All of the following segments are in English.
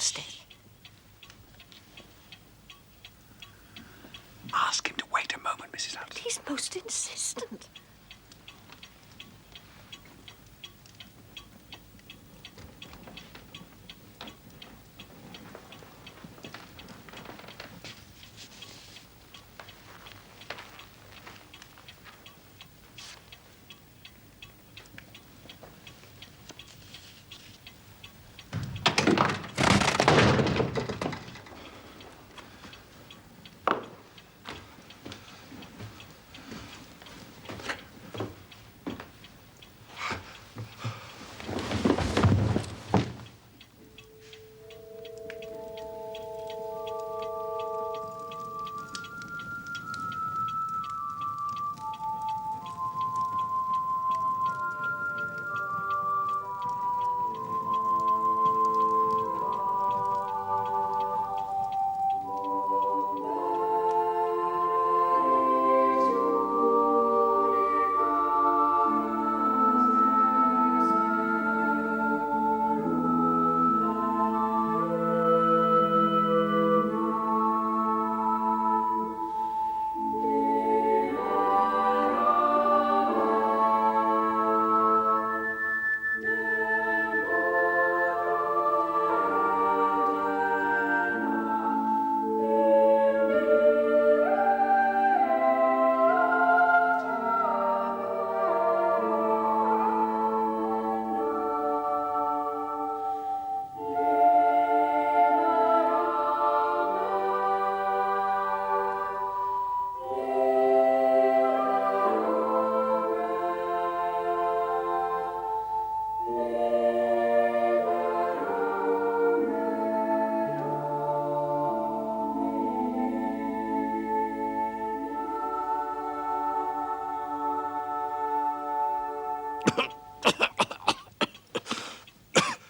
instead. Ask him to wait a moment, Mrs. Hunt. He's most insistent.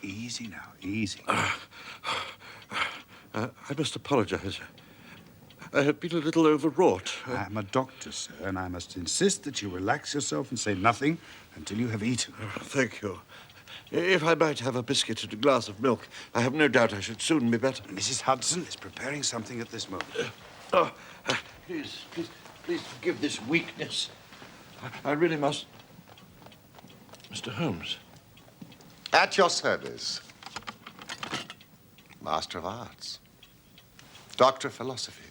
Easy now, easy. I must apologize. I have been a little overwrought. I'm a doctor, sir, and I must insist that you relax yourself and say nothing until you have eaten. Thank you. If I might have a biscuit and a glass of milk, I have no doubt I should soon be better. Mrs. Hudson is preparing something at this moment. Please forgive this weakness. I really must... Mr. Holmes. At your service. Master of Arts. Doctor of Philosophy.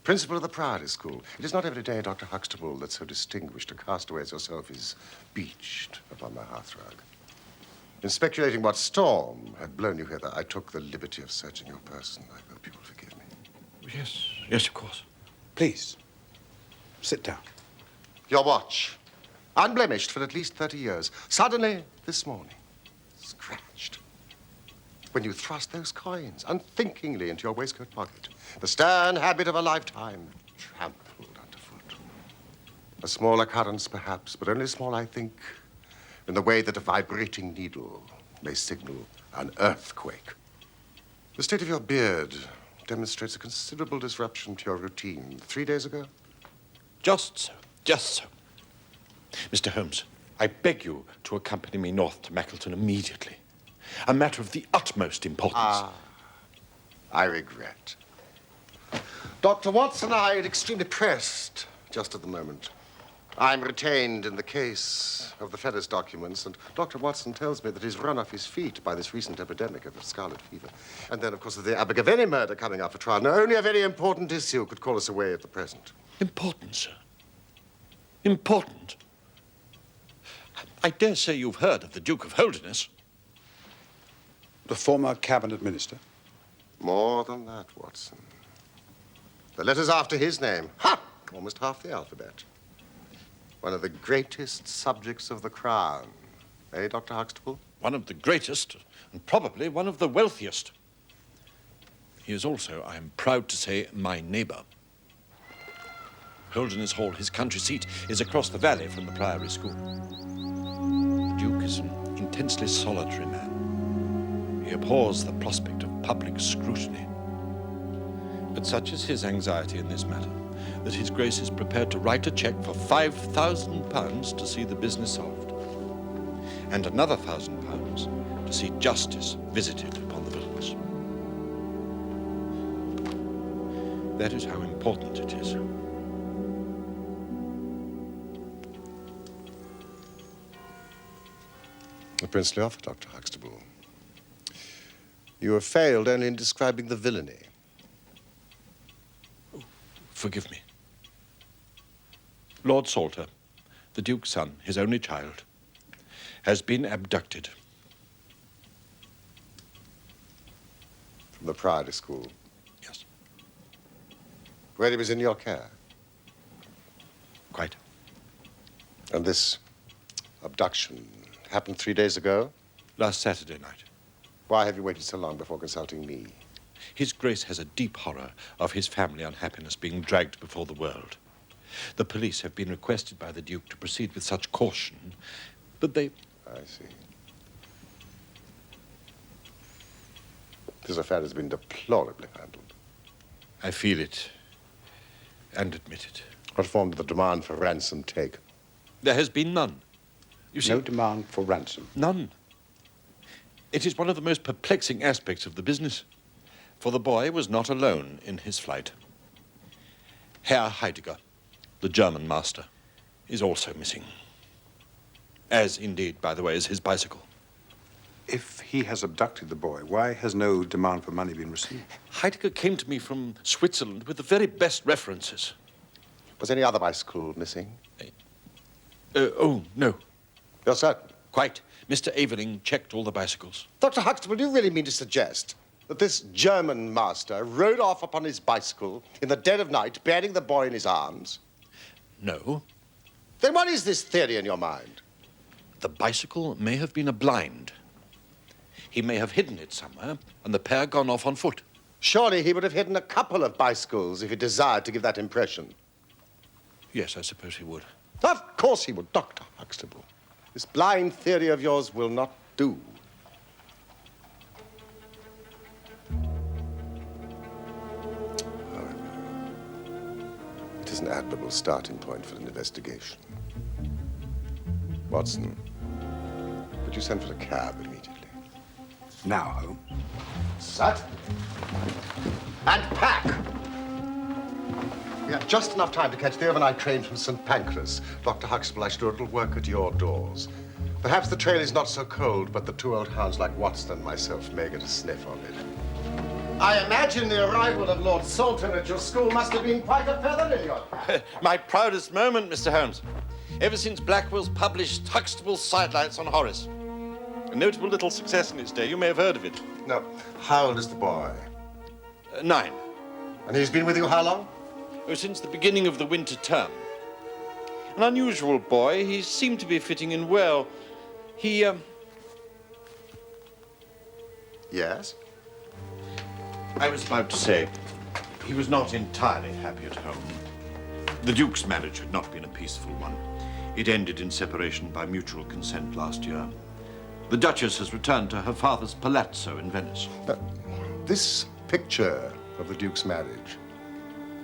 Principal of the Priory School. It is not every day, Dr. Huxtable, that so distinguished a castaway as yourself is beached upon my hearthrug. In speculating what storm had blown you hither, I took the liberty of searching your person. I hope you will forgive me. Yes, of course. Please, sit down. Your watch, unblemished for at least 30 years, suddenly, this morning, scratched. When you thrust those coins unthinkingly into your waistcoat pocket, the stern habit of a lifetime trampled underfoot. A small occurrence, perhaps, but only small, I think, in the way that a vibrating needle may signal an earthquake. The state of your beard demonstrates a considerable disruption to your routine. 3 days ago? Just so. Mr. Holmes, I beg you to accompany me north to Mackleton immediately. A matter of the utmost importance. I regret. Dr. Watson and I are extremely pressed just at the moment. I'm retained in the case of the Ferris documents, and Dr. Watson tells me that he's run off his feet by this recent epidemic of scarlet fever. And then, of course, the Abergavenny murder coming up for trial. Now, only a very important issue could call us away at the present. Important, sir. Important. I dare say you've heard of the Duke of Holderness. The former cabinet minister. More than that, Watson. The letters after his name. Ha! Almost half the alphabet. One of the greatest subjects of the crown. Eh, Dr. Huxtable? One of the greatest, and probably one of the wealthiest. He is also, I am proud to say, my neighbor. Holderness Hall, his country seat, is across the valley from the Priory School. The Duke is an intensely solitary man. He abhors the prospect of public scrutiny. But such is his anxiety in this matter, that His Grace is prepared to write a cheque for £5,000 to see the business solved, and another £1,000 to see justice visited upon the villains. That is how important it is. The princely offer, Dr. Huxtable. You have failed only in describing the villainy. Forgive me. Lord Salter, the Duke's son, his only child, has been abducted. From the Priory school, Yes, where he was in your care. quite. And this abduction happened 3 days ago? Last Saturday night. Why have you waited so long before consulting me? His Grace has a deep horror of his family unhappiness being dragged before the world. The police have been requested by the Duke to proceed with such caution, but they... I see. This affair has been deplorably handled. I feel it and admit it. What form did the demand for ransom take? There has been none. You see, No demand for ransom. none. It is one of the most perplexing aspects of the business, for the boy was not alone in his flight. Herr Heidegger, the German master, is also missing. As indeed, by the way, is his bicycle. If he has abducted the boy, why has no demand for money been received? Heidegger came to me from Switzerland with the very best references. Was any other bicycle missing? Oh, no, You're certain? quite. Mr. Aveling checked all the bicycles. Dr. Huxtable, do you really mean to suggest that this German master rode off upon his bicycle in the dead of night, bearing the boy in his arms? No, Then what is this theory in your mind? the bicycle may have been a blind. He may have hidden it somewhere, and the pair gone off on foot. Surely he would have hidden a couple of bicycles if he desired to give that impression. Yes, I suppose he would. Of course he would, Dr. Huxtable. This blind theory of yours will not do. However, it is an admirable starting point for an investigation. Watson, would you send for a cab immediately? Now, Holmes. Sat. And pack. We have just enough time to catch the overnight train from St. Pancras. Dr. Huxtable, I should do a little work at your doors. Perhaps the trail is not so cold, but the two old hounds like Watson and myself may get a sniff of it. I imagine the arrival of Lord Salter at your school must have been quite a feather in your cap. My proudest moment, Mr. Holmes. Ever since Blackwell's published Huxtable's Sidelights on Horace. A notable little success in its day. You may have heard of it. No. How old is the boy? 9. And he's been with you how long? Oh, since the beginning of the winter term. An unusual boy. He seemed to be fitting in well. He, Yes. I was about to say, he was not entirely happy at home. The Duke's marriage had not been a peaceful one. It ended in separation by mutual consent last year. The Duchess has returned to her father's palazzo in Venice. This picture of the Duke's marriage,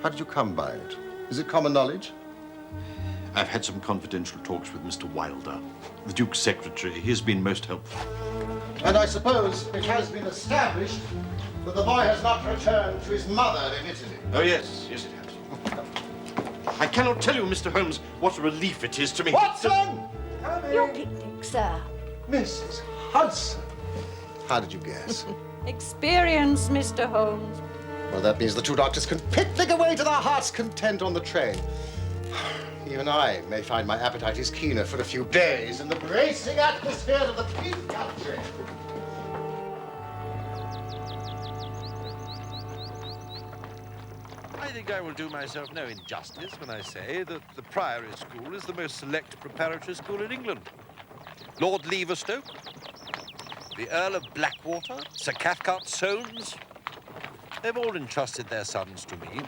how did you come by it? Is it common knowledge? I've had some confidential talks with Mr. Wilder, the Duke's secretary. He has been most helpful. And I suppose it has been established that the boy has not returned to his mother in Italy. Oh, yes, yes, it has. I cannot tell you, Mr. Holmes, what a relief it is to me. Watson! Your picnic, sir. Mrs. Hudson. How did you guess? Experience, Mr. Holmes. Well, that means the two doctors can picnic away to their heart's content on the train. Even I may find my appetite is keener for a few days in the bracing atmosphere of the Peak Country. I think I will do myself no injustice when I say that the Priory School is the most select preparatory school in England. Lord Leverstoke, the Earl of Blackwater, Sir Cathcart Soames, they've all entrusted their sons to me.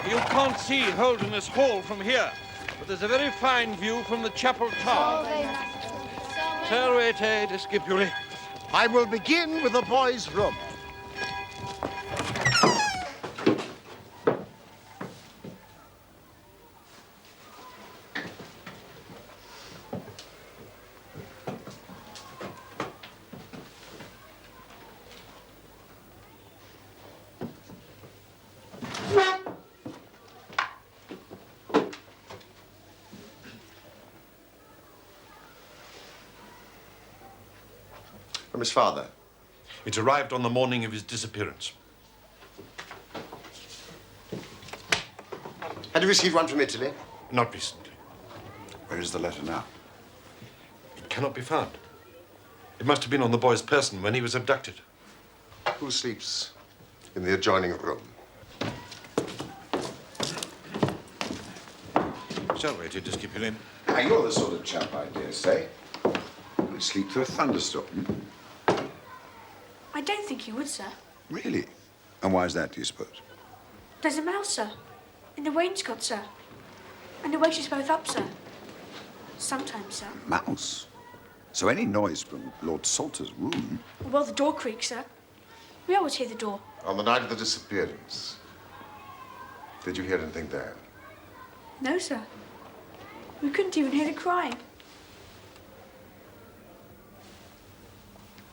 You can't see Holderness Hall from here, but there's a very fine view from the chapel tower. Salvete discipuli. I will begin with the boys' room. From his father? It arrived on the morning of his disappearance. Had you received one from Italy? Not recently. Where is the letter now? It cannot be found. It must have been on the boy's person when he was abducted. Who sleeps in the adjoining room? Shall we, just keep you in? Now, you're the sort of chap, I dare say, who would sleep through a thunderstorm. I don't think you would, sir. Really? And why is that, do you suppose? There's a mouse, sir. In the wainscot, sir. And it wakes us both up, sir. Sometimes, sir. Mouse? So any noise from Lord Salter's room... Well, the door creaks, sir. We always hear the door. On the night of the disappearance, did you hear anything then? No, sir. We couldn't even hear the crying.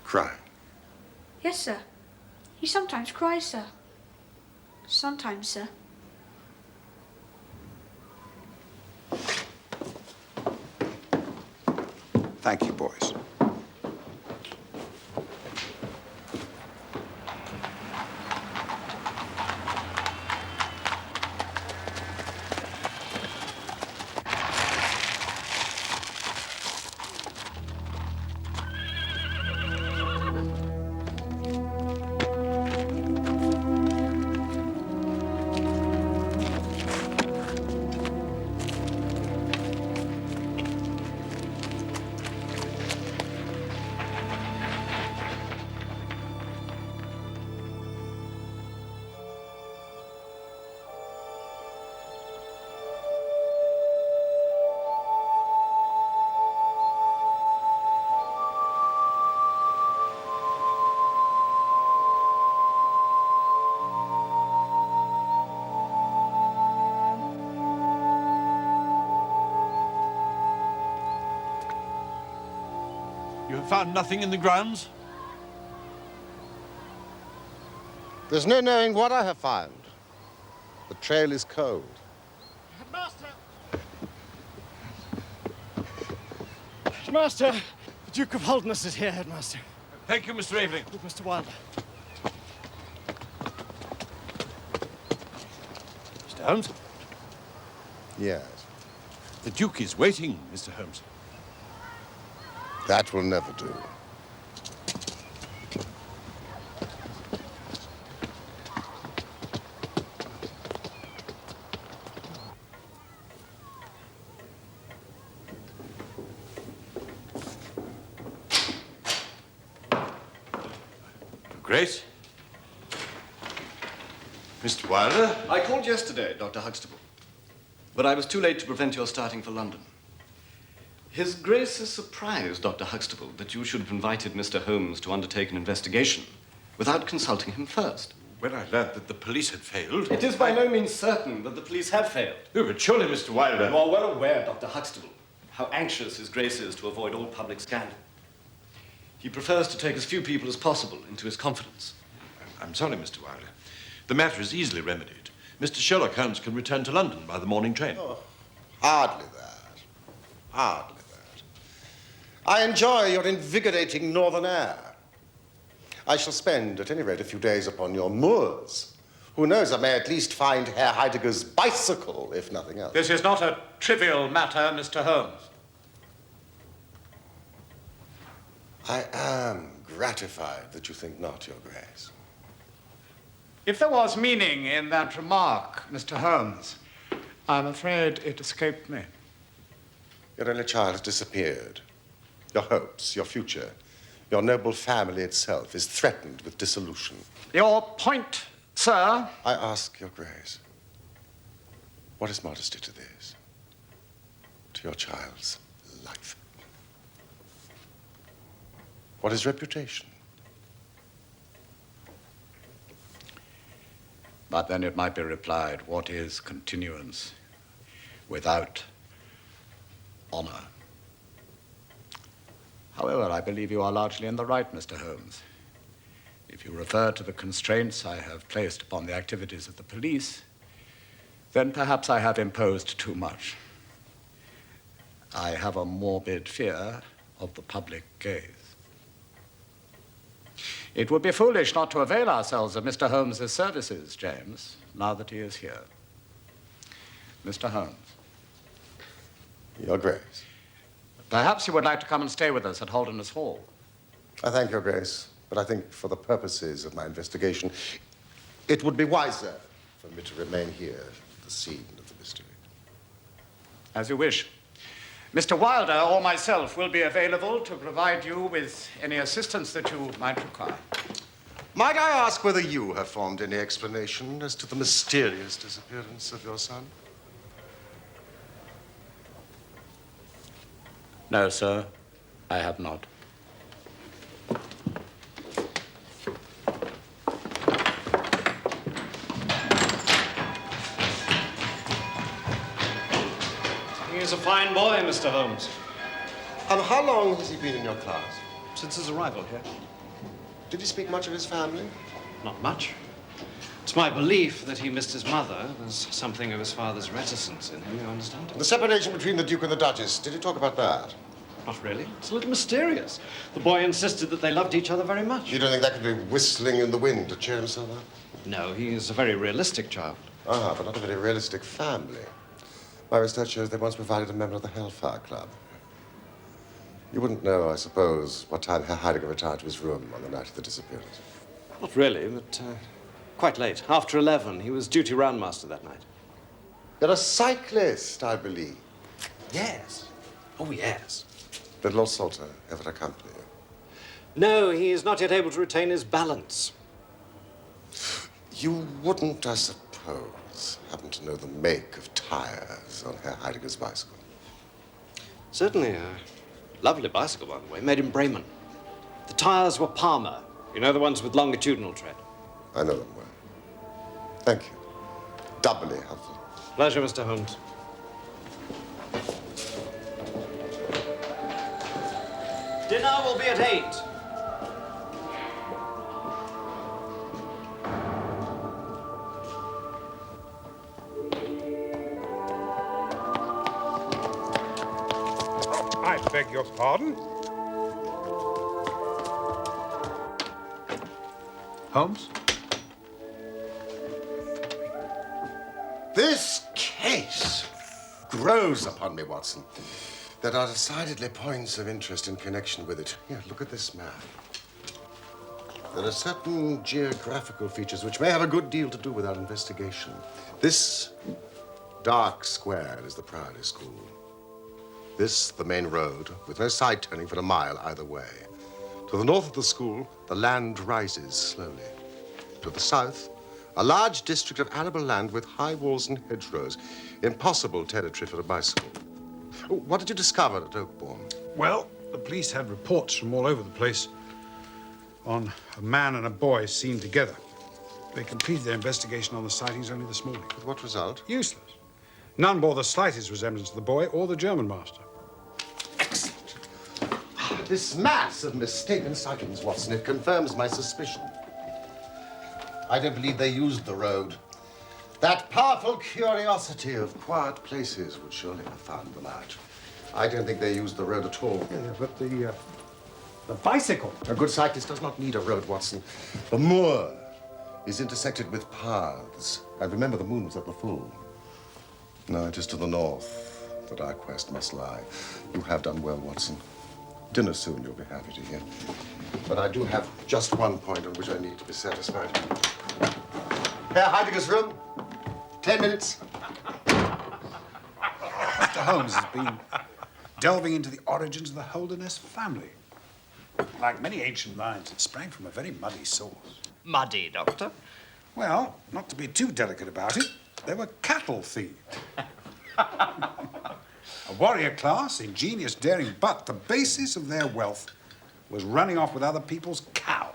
Crying? Yes, sir. He sometimes cries, sir. Sometimes, sir. Thank you, boys. You have found nothing in the grounds? There's no knowing what I have found. The trail is cold. Headmaster! Headmaster! The Duke of Holderness is here, Headmaster. Thank you, Mr. Aveling. With Mr. Wilder. Mr. Holmes? Yes. The Duke is waiting, Mr. Holmes. That will never do. Grace? Mr. Wilder? I called yesterday, Dr. Huxtable, but I was too late to prevent your starting for London. His Grace is surprised, Dr. Huxtable, that you should have invited Mr. Holmes to undertake an investigation without consulting him first. When I learned that the police had failed... It is by no means certain that the police have failed. Oh, but surely, Mr. Wilder... You are well aware, Dr. Huxtable, how anxious His Grace is to avoid all public scandal. He prefers to take as few people as possible into his confidence. I'm sorry, Mr. Wilder. The matter is easily remedied. Mr. Sherlock Holmes can return to London by the morning train. Oh, hardly that. Hardly that. I enjoy your invigorating northern air. I shall spend, at any rate, a few days upon your moors. Who knows, I may at least find Herr Heidegger's bicycle, if nothing else. This is not a trivial matter, Mr. Holmes. I am gratified that you think not, Your Grace. If there was meaning in that remark, Mr. Holmes, I'm afraid it escaped me. Your only child has disappeared. Your hopes, your future, your noble family itself is threatened with dissolution. Your point, sir? I ask, Your Grace, what is modesty to this? To your child's life? What is reputation? But then it might be replied, what is continuance without honor? However, I believe you are largely in the right, Mr. Holmes. If you refer to the constraints I have placed upon the activities of the police, then perhaps I have imposed too much. I have a morbid fear of the public gaze. It would be foolish not to avail ourselves of Mr. Holmes's services, James, now that he is here. Mr. Holmes. Your Grace. Perhaps you would like to come and stay with us at Holderness Hall. I thank Your Grace, but I think for the purposes of my investigation, it would be wiser for me to remain here at the scene of the mystery. As you wish. Mr. Wilder or myself will be available to provide you with any assistance that you might require. Might I ask whether you have formed any explanation as to the mysterious disappearance of your son? No, sir, I have not. He's a fine boy, Mr. Holmes. How long has he been in your class? Since his arrival here. Did he speak much of his family? Not much. It's my belief that he missed his mother. There's something of his father's reticence in him, you understand? The separation between the Duke and the Duchess, did he talk about that? Not really. It's a little mysterious. The boy insisted that they loved each other very much. You don't think that could be whistling in the wind to cheer himself up? No, he is a very realistic child. Ah, but not a very realistic family. My research shows they once provided a member of the Hellfire Club. You wouldn't know, I suppose, what time Herr Heidegger retired to his room on the night of the disappearance. Not really, but quite late. After 11. He was duty roundmaster that night. You're a cyclist, I believe. Yes. Oh, yes. Did Lord Salter ever accompany you? No, he is not yet able to retain his balance. You wouldn't, I suppose, happen to know the make of tires on Herr Heidegger's bicycle? Certainly a lovely bicycle, by the way, made in Bremen. The tires were Palmer. You know, the ones with longitudinal tread. I know them well. Thank you. Doubly helpful. Pleasure, Mr. Holmes. Dinner will be at 8. I beg your pardon? Holmes? This case grows upon me, Watson. There are decidedly points of interest in connection with it. Here, look at this map. There are certain geographical features which may have a good deal to do with our investigation. This dark square is the Priory School. This, the main road, with no side turning for a mile either way. To the north of the school, the land rises slowly. To the south, a large district of arable land with high walls and hedgerows. Impossible territory for a bicycle. What did you discover at Oakbourne? Well, the police had reports from all over the place on a man and a boy seen together. They completed their investigation on the sightings only this morning. With what result? Useless. None bore the slightest resemblance to the boy or the German master. Excellent. This mass of mistaken sightings, Watson, it confirms my suspicion. I don't believe they used the road. That powerful curiosity of quiet places would surely have found them out. I don't think they used the road at all. Yeah, but the bicycle. A good cyclist does not need a road, Watson. The moor is intersected with paths. And remember, the moon was at the full. No, it is to the north that our quest must lie. You have done well, Watson. Dinner soon, you'll be happy to hear. But I do have just one point on which I need to be satisfied. Herr Heidegger's room. 10 minutes. Mr. Holmes has been delving into the origins of the Holderness family. Like many ancient lines, it sprang from a very muddy source. Muddy, Doctor. Well, not to be too delicate about it, they were cattle thieves. A warrior class, ingenious, daring, but the basis of their wealth was running off with other people's cows.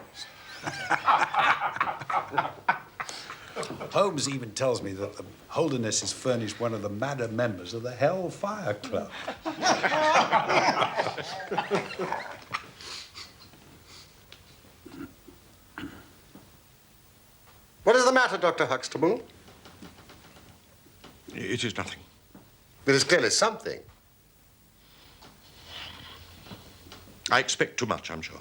Holmes even tells me that the Holderness has furnished one of the madder members of the Hellfire Club. What is the matter, Dr. Huxtable? It is nothing. It is clearly something. I expect too much, I'm sure.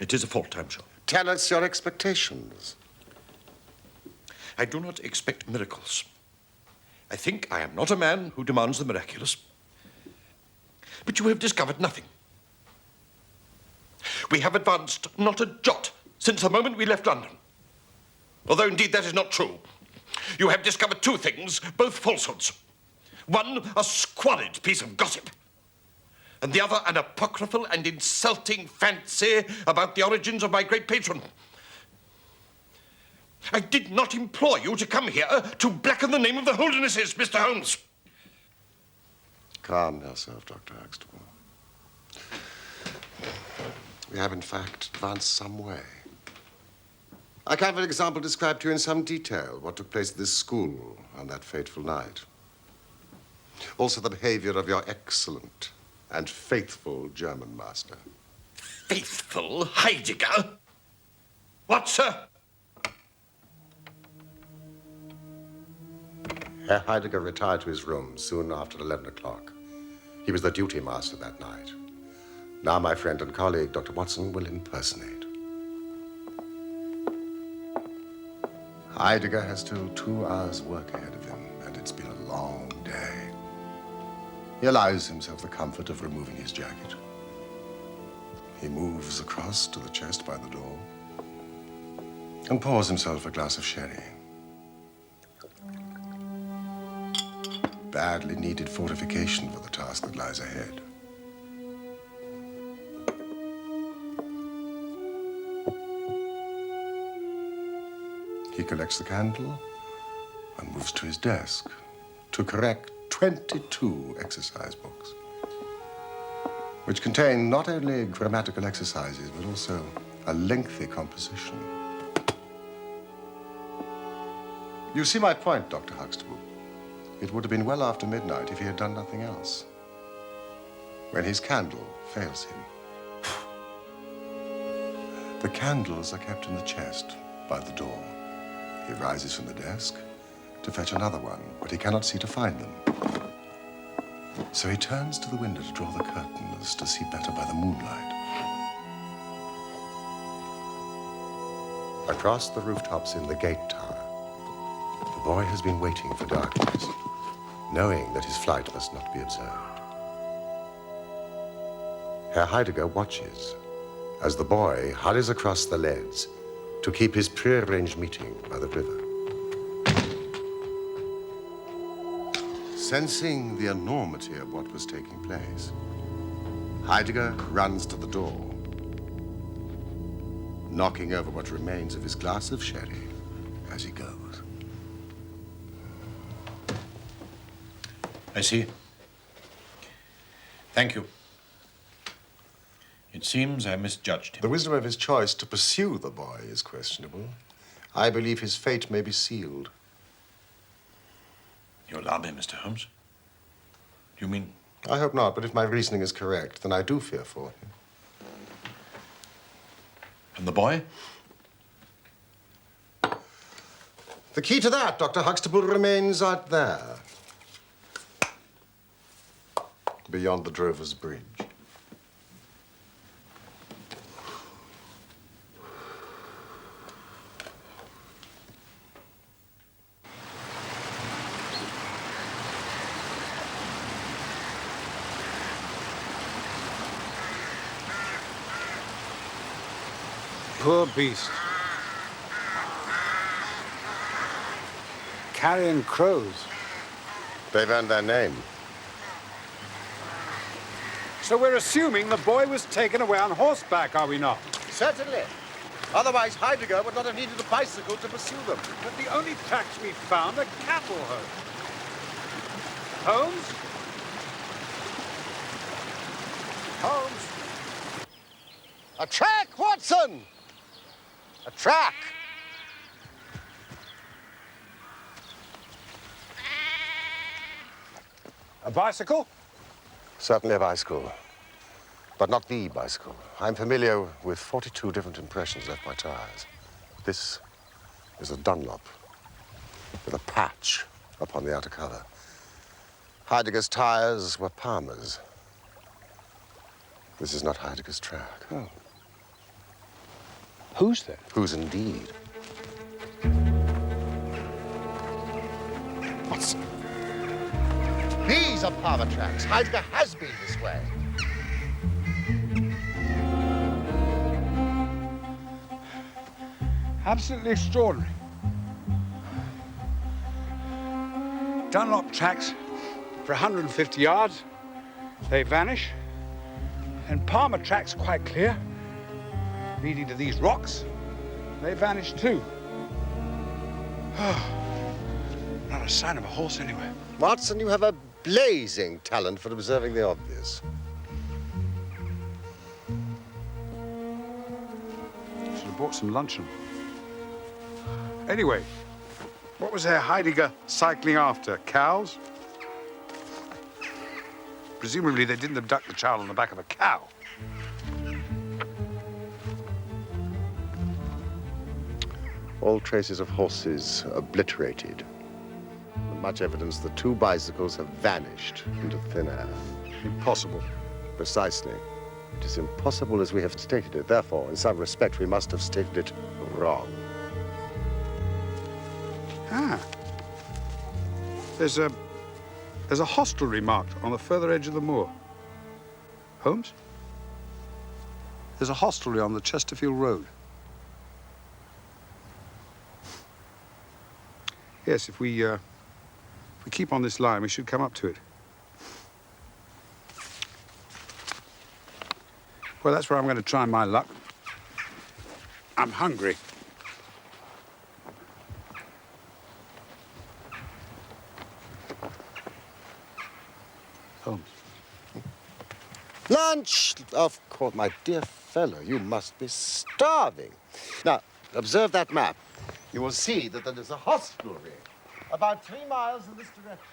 It is a fault, I'm sure. Tell us your expectations. I do not expect miracles. I think I am not a man who demands the miraculous. But you have discovered nothing. We have advanced not a jot since the moment we left London. Although, indeed, that is not true. You have discovered two things, both falsehoods. One, a squalid piece of gossip, and the other, an apocryphal and insulting fancy about the origins of my great patron. I did not implore you to come here to blacken the name of the Holdernesses, Mr. Holmes. Calm yourself, Dr. Huxtable. We have, in fact, advanced some way. I can, for example, describe to you in some detail what took place at this school on that fateful night. Also the behavior of your excellent and faithful German master. Faithful Heidegger? What, sir? Herr Heidegger retired to his room soon after 11 o'clock. He was the duty master that night. Now my friend and colleague, Dr. Watson, will impersonate. Heidegger has still 2 hours' work ahead of him, and it's been a long day. He allows himself the comfort of removing his jacket. He moves across to the chest by the door and pours himself a glass of sherry. Badly needed fortification for the task that lies ahead. He collects the candle and moves to his desk to correct 22 exercise books, which contain not only grammatical exercises, but also a lengthy composition. You see my point, Dr. Huxtable. It would have been well after midnight if he had done nothing else. When his candle fails him. The candles are kept in the chest by the door. He rises from the desk to fetch another one, but he cannot see to find them. So he turns to the window to draw the curtains to see better by the moonlight. Across the rooftops in the gate tower, the boy has been waiting for darkness, knowing that his flight must not be observed. Herr Heidegger watches as the boy hurries across the leads to keep his prearranged meeting by the river. Sensing the enormity of what was taking place, Heidegger runs to the door, knocking over what remains of his glass of sherry as he goes. I see. Thank you. It seems I misjudged him. The wisdom of his choice to pursue the boy is questionable. I believe his fate may be sealed. You alarm me, Mr. Holmes. Do you mean? I hope not, but if my reasoning is correct, then I do fear for him. And the boy? The key to that, Dr. Huxtable, remains out there. Beyond the Drover's Bridge. Poor beast. Carrion crows. They've earned their name. So we're assuming the boy was taken away on horseback, are we not? Certainly. Otherwise, Heidegger would not have needed a bicycle to pursue them. But the only tracks we found are cattle hoofs. Holmes? Holmes? A track, Watson! A track! A bicycle? Certainly a bicycle, but not the bicycle. I'm familiar with 42 different impressions left by tires. This is a Dunlop with a patch upon the outer cover. Heidegger's tires were Palmer's. This is not Heidegger's track. Oh. Who's there? Who's indeed? Watson. These are Palmer tracks. Heidegger has been this way. Absolutely extraordinary. Dunlop tracks for 150 yards. They vanish. And Palmer tracks quite clear, leading to these rocks. They vanish too. Not a sign of a horse anywhere. Watson, you have a blazing talent for observing the obvious. Should have bought some luncheon. Anyway, what was Herr Heidegger cycling after? Cows? Presumably they didn't abduct the child on the back of a cow. All traces of horses obliterated. And much evidence the two bicycles have vanished into thin air. Impossible. Precisely. It is impossible as we have stated it. Therefore, in some respect, we must have stated it wrong. Ah. There's a hostelry marked on the further edge of the moor. Holmes? There's a hostelry on the Chesterfield Road. Yes, if we keep on this line, we should come up to it. Well, that's where I'm going to try my luck. I'm hungry. Holmes. Lunch! Of course, my dear fellow, you must be starving. Now, observe that map. You will see that there is a hostelry about 3 miles in this direction.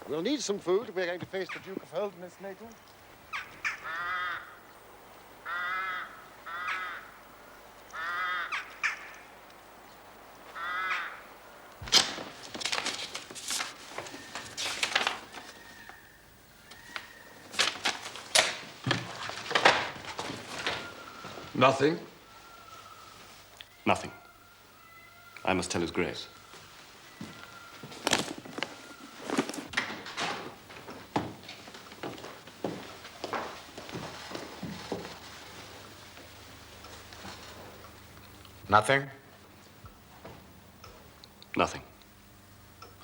We'll need some food. We're going to face the Duke of Holderness later. Nothing? Nothing. I must tell His Grace. Nothing? Nothing.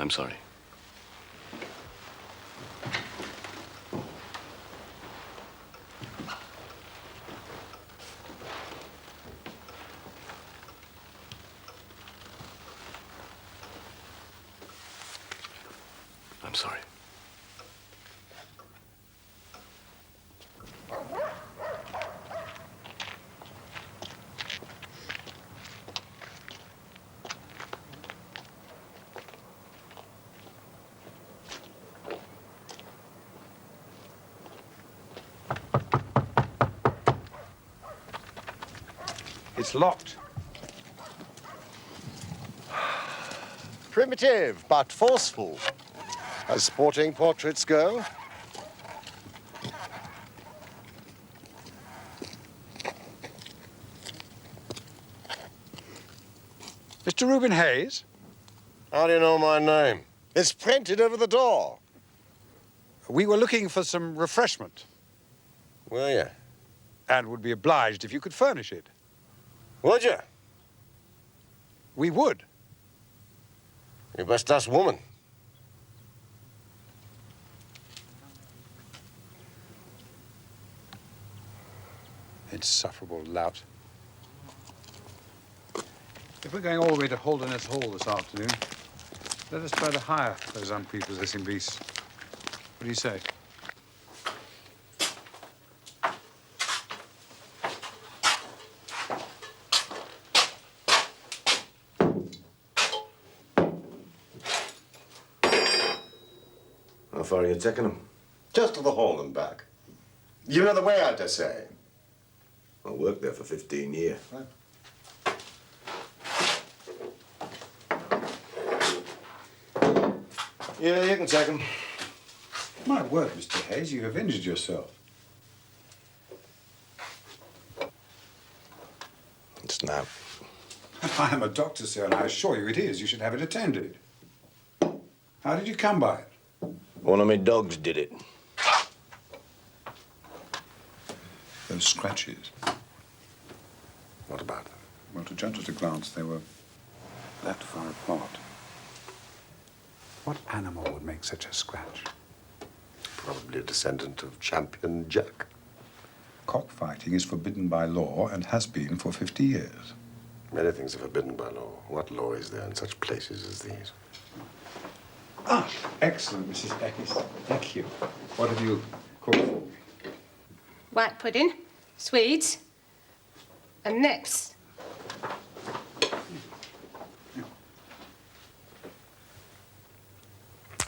I'm sorry. I'm sorry. It's locked. Primitive, but forceful, as sporting portraits go. Mr. Reuben Hayes? How do you know my name? It's printed over the door. We were looking for some refreshment. Were you? And would be obliged if you could furnish it. Would you? We would. You best ask woman. Insufferable lout. If we're going all the way to Holderness Hall this afternoon, let us try to hire those unprepossessing beasts. What do you say? How far are you taking them? Just to the hall and back. You know the way, I dare say. I worked there for 15 years. Yeah, you can take them. My word, Mr. Hayes, you have injured yourself. snap. I am a doctor, sir, and I assure you it is. You should have it attended. How did you come by it? One of my dogs did it. Those scratches. What about them? Well, to judge at a glance, they were that far apart. What animal would make such a scratch? Probably a descendant of Champion Jack. Cockfighting is forbidden by law and has been for 50 years. Many things are forbidden by law. What law is there in such places as these? Ah, excellent, Mrs. Eckes. Thank you. What have you cooked for me? White pudding, swedes, and next.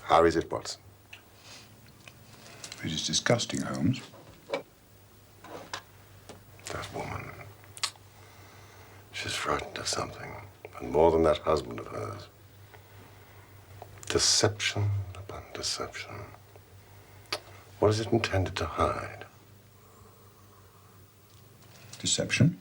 How is it, Watson? It is disgusting, Holmes. That woman. She's frightened of something. And more than that husband of hers. Deception upon deception. What is it intended to hide? Deception?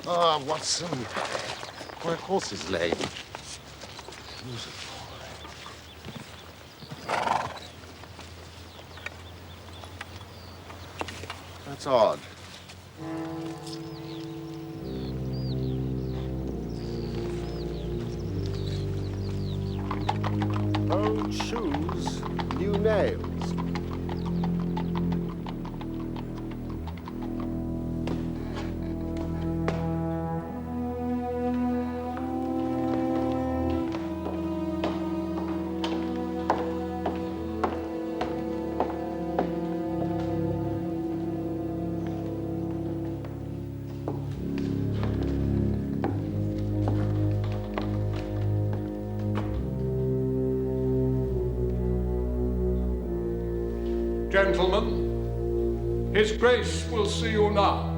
Ah, Watson. My horse is lame. Who's it for? That's odd. Old shoes, new nails. Gentlemen, His Grace will see you now.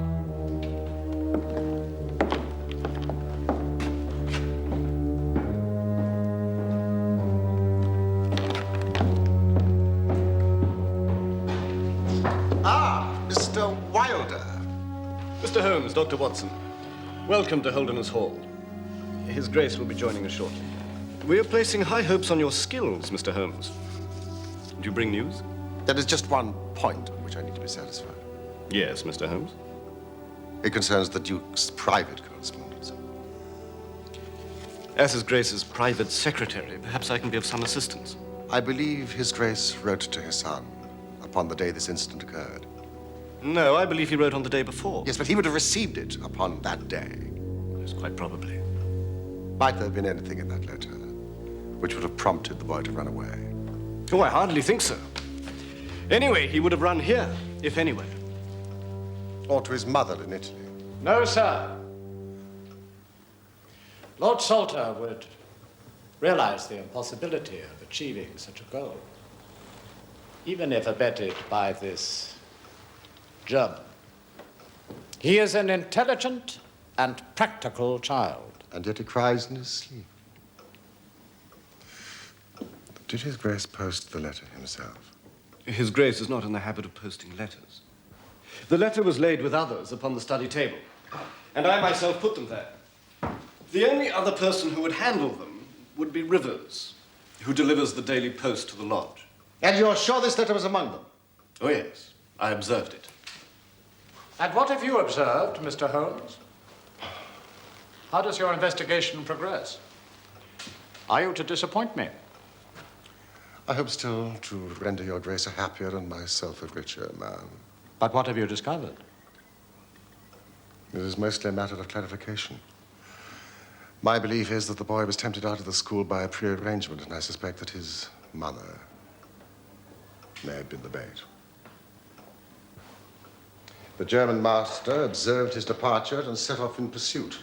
Ah, Mr. Wilder. Mr. Holmes, Dr. Watson, welcome to Holderness Hall. His Grace will be joining us shortly. We are placing high hopes on your skills, Mr. Holmes. Do you bring news? There is just one point on which I need to be satisfied. Yes, Mr. Holmes. It concerns the Duke's private correspondence. As His Grace's private secretary, perhaps I can be of some assistance. I believe His Grace wrote to his son upon the day this incident occurred. No, I believe he wrote on the day before. Yes, but he would have received it upon that day. Yes, quite probably. Might there have been anything in that letter which would have prompted the boy to run away? Oh, I hardly think so. Anyway, he would have run here, if anywhere. Or to his mother in Italy? No, sir. Lord Salter would realize the impossibility of achieving such a goal, even if abetted by this German. He is an intelligent and practical child. And yet he cries in his sleep. Did His Grace post the letter himself? His Grace is not in the habit of posting letters. The letter was laid with others upon the study table, and I myself put them there. The only other person who would handle them would be Rivers, who delivers the daily post to the lodge. And you're sure this letter was among them? Oh, yes. I observed it. And what have you observed, Mr. Holmes? How does your investigation progress? Are you to disappoint me? I hope still to render your Grace a happier and myself a richer man. But what have you discovered? It is mostly a matter of clarification. My belief is that the boy was tempted out of the school by a prearrangement, and I suspect that his mother may have been the bait. The German master observed his departure and set off in pursuit.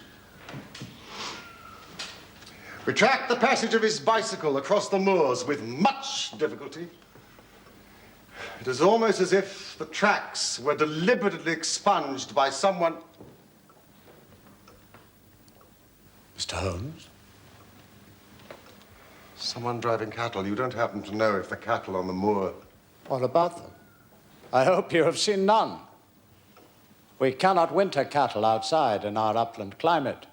We tracked the passage of his bicycle across the moors with much difficulty. It is almost as if the tracks were deliberately expunged by someone. Mr. Holmes? Someone driving cattle. You don't happen to know if the cattle on the moor. What about them? I hope you have seen none. We cannot winter cattle outside in our upland climate.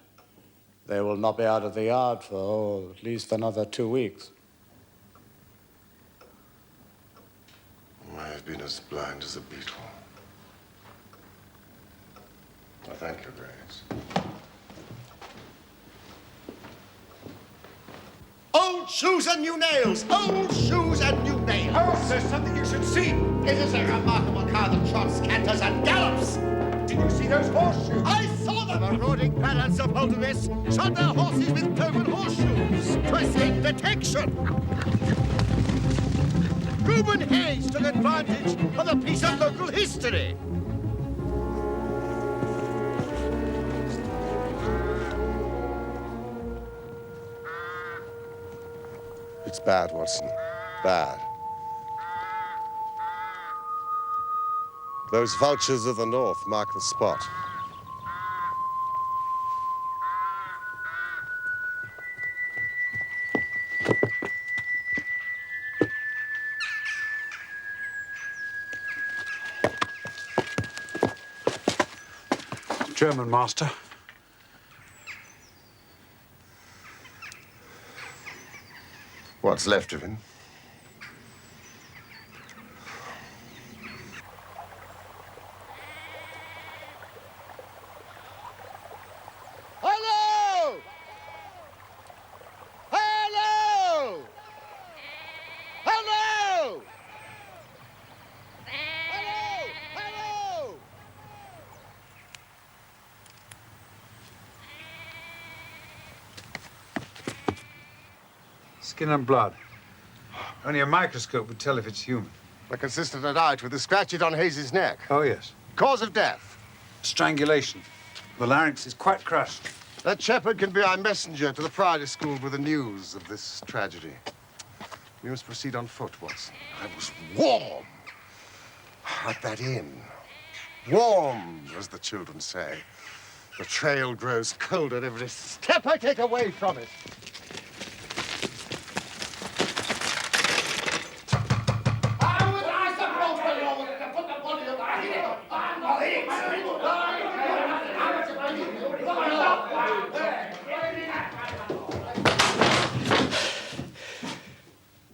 They will not be out of the yard for, at least another 2 weeks. I've been as blind as a beetle. I thank you, Grace. Old shoes and new nails! Old shoes and new nails! Oh, there's something you should see. It is a remarkable car that trots, canters, and gallops. Did you see those horseshoes? I saw them! The marauding balance of Poltergeist shot their horses with cloven horseshoes to escape detection. Reuben Hayes took advantage of a piece of local history. It's bad, Watson. Bad. Those vultures of the north mark the spot. German master. What's left of him? Hello! Hello! Hello! Hello! Hello! Skin and blood. Only a microscope would tell if it's human. A consistent adage with the scratches on Hayes's neck. Oh, yes. Cause of death? Strangulation. The larynx is quite crushed. That shepherd can be our messenger to the Priory school with the news of this tragedy. We must proceed on foot, Watson. I was warm at that inn. Warm, as the children say. The trail grows colder every step I take away from it.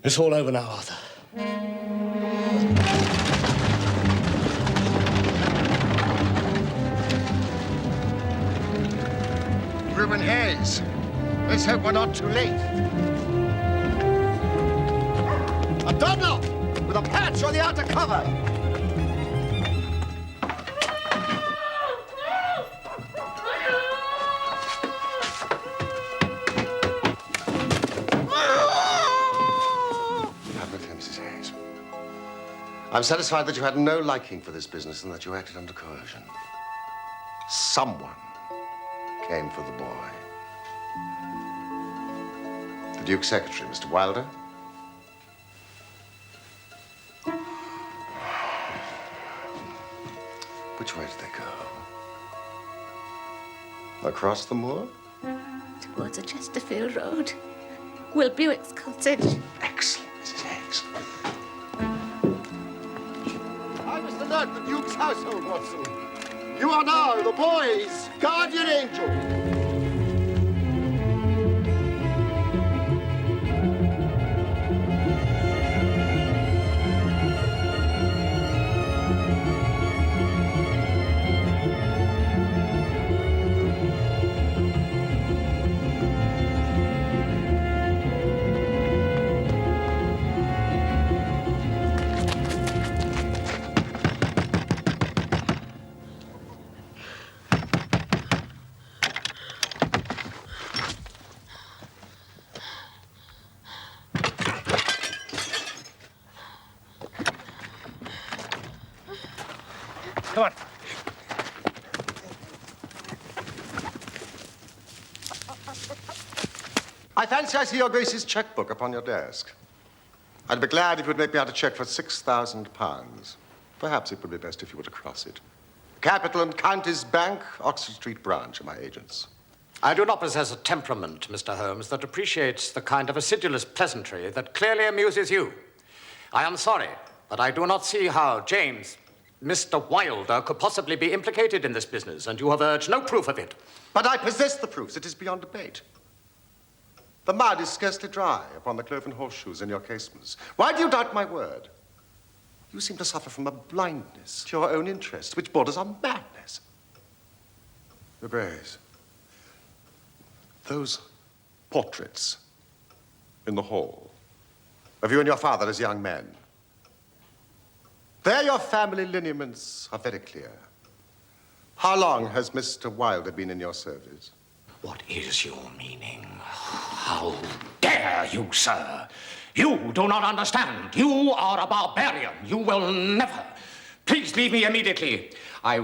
It's all over now, Arthur. Reuben Hayes, let's hope we're not too late. A Dunlop with a patch on the outer cover. I'm satisfied that you had no liking for this business and that you acted under coercion. Someone came for the boy. The Duke's secretary, Mr. Wilder. Which way did they go? Across the moor? Towards a Chesterfield road. Will Buick's cottage. Excellent, Mrs. Hayes. I was to learn the Duke's household, Watson. You are now the boy's guardian angel. Come on. I fancy I see your Grace's checkbook upon your desk. I'd be glad if you'd make me out a check for £6,000. Perhaps it would be best if you were to cross it. Capital and Counties Bank, Oxford Street branch are my agents. I do not possess a temperament, Mr. Holmes, that appreciates the kind of acidulous pleasantry that clearly amuses you. I am sorry, but I do not see how James, Mr. Wilder, could possibly be implicated in this business, and you have urged no proof of it. But I possess the proofs. It is beyond debate. The mud is scarcely dry upon the cloven horseshoes in your casements. Why do you doubt my word? You seem to suffer from a blindness to your own interests, which borders on madness. The Brays, those portraits in the hall of you and your father as young men, there your family lineaments are very clear. How long has Mr. Wilder been in your service? What is your meaning? How dare you, sir? You do not understand. You are a barbarian. You will never. Please leave me immediately. I...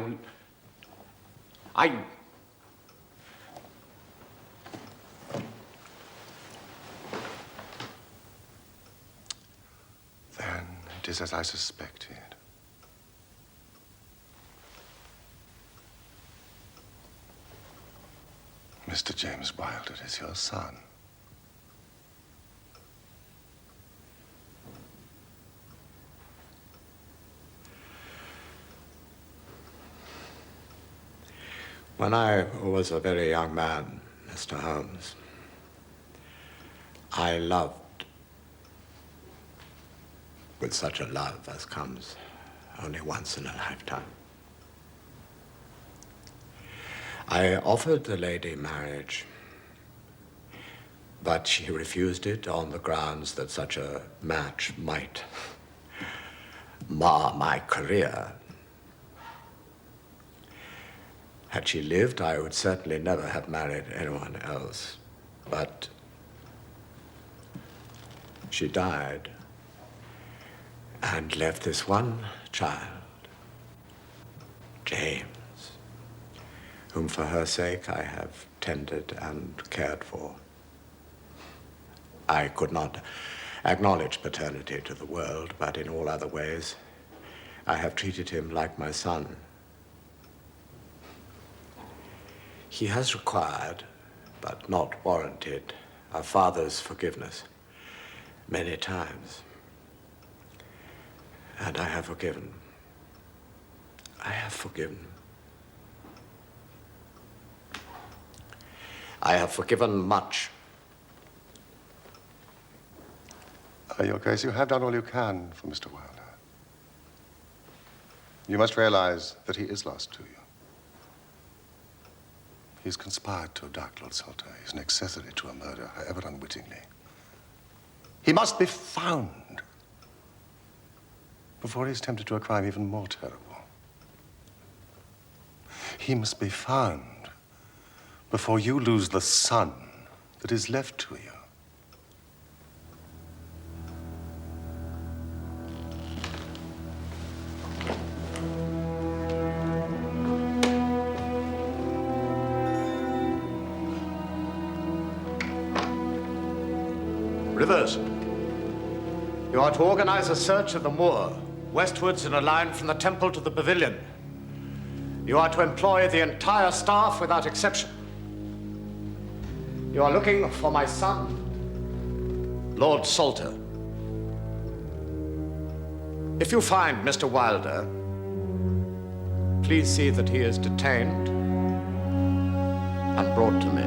Then it is as I suspected. Mr. James Wilder is your son. When I was a very young man, Mr. Holmes, I loved with such a love as comes only once in a lifetime. I offered the lady marriage, but she refused it on the grounds that such a match might mar my career. Had she lived, I would certainly never have married anyone else. But she died and left this one child, James, whom for her sake I have tended and cared for. I could not acknowledge paternity to the world, but in all other ways, I have treated him like my son. He has required, but not warranted, a father's forgiveness many times. And I have forgiven. I have forgiven. I have forgiven much. Your Grace, you have done all you can for Mr. Wilder. You must realize that he is lost to you. He's conspired to abduct Lord Salter. He's an accessory to a murder, however unwittingly. He must be found before he's tempted to a crime even more terrible. He must be found before you lose the son that is left to you. Rivers, you are to organize a search of the moor, westwards in a line from the temple to the pavilion. You are to employ the entire staff without exception. You are looking for my son, Lord Salter. If you find Mr. Wilder, please see that he is detained and brought to me.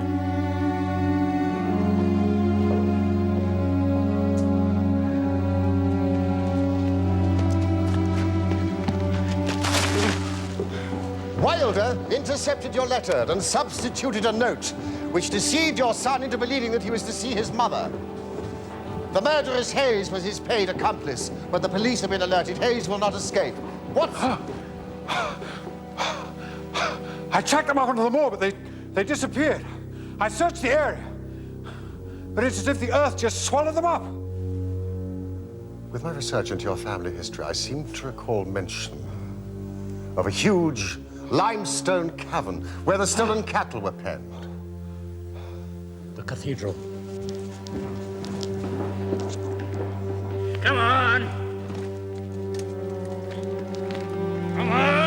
Wilder intercepted your letter and substituted a note which deceived your son into believing that he was to see his mother. The murderous Hayes was his paid accomplice, but the police have been alerted. Hayes will not escape. What? I tracked them up onto the moor, but they disappeared. I searched the area, but it's as if the earth just swallowed them up. With my research into your family history, I seem to recall mention of a huge limestone cavern where the stolen cattle were penned. The cathedral. Come on! Come on!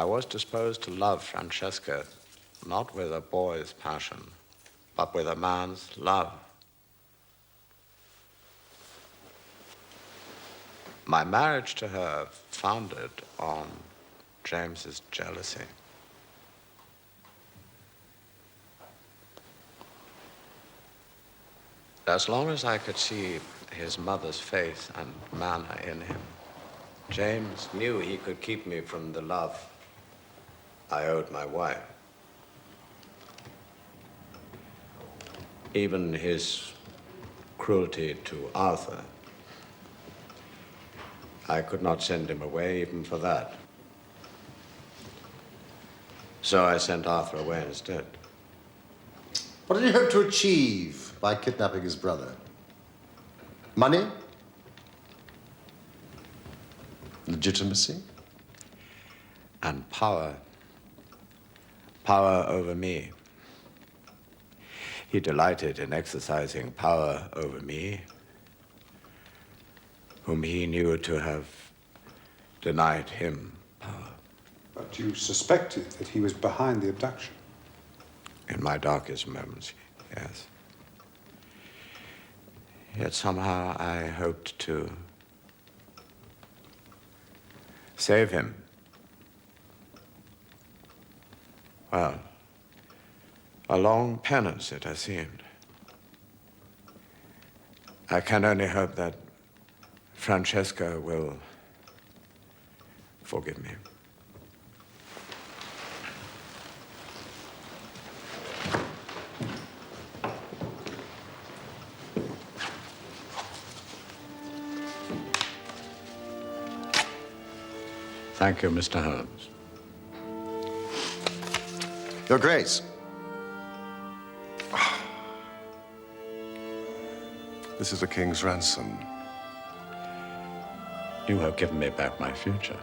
I was disposed to love Francesca, not with a boy's passion, but with a man's love. My marriage to her founded on James's jealousy. As long as I could see his mother's face and manner in him, James knew he could keep me from the love I owed my wife. Even his cruelty to Arthur, I could not send him away even for that. So I sent Arthur away instead. What did he hope to achieve by kidnapping his brother? Money? Legitimacy? And power. Power over me. He delighted in exercising power over me, whom he knew to have denied him power. But you suspected that he was behind the abduction? In my darkest moments, yes. Yet somehow I hoped to save him. Well, a long penance it has seemed. I can only hope that Francesca will forgive me. Thank you, Mr. Holmes. Your Grace. This is a king's ransom. You have given me back my future.